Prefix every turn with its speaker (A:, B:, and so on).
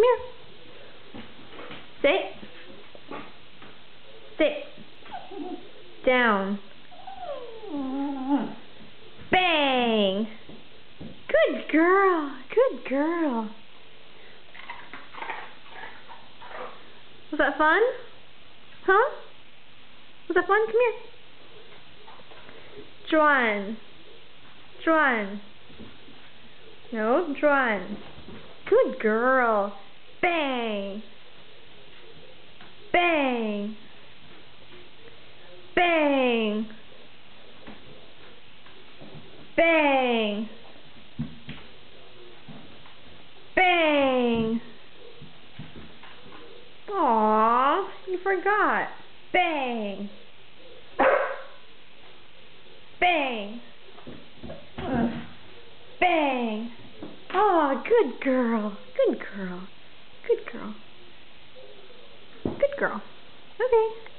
A: here. Sit. Sit. Down. Bang. Good girl. Good girl. Was that fun? Huh? Was that fun? Come here. Juan. Juan. No, Juan. Good girl. Bang. Bang. Bang. Bang. Bang. Aw, you forgot. Bang. Bang. Bang. Oh, good girl. Good girl. Good girl. Good girl. Okay.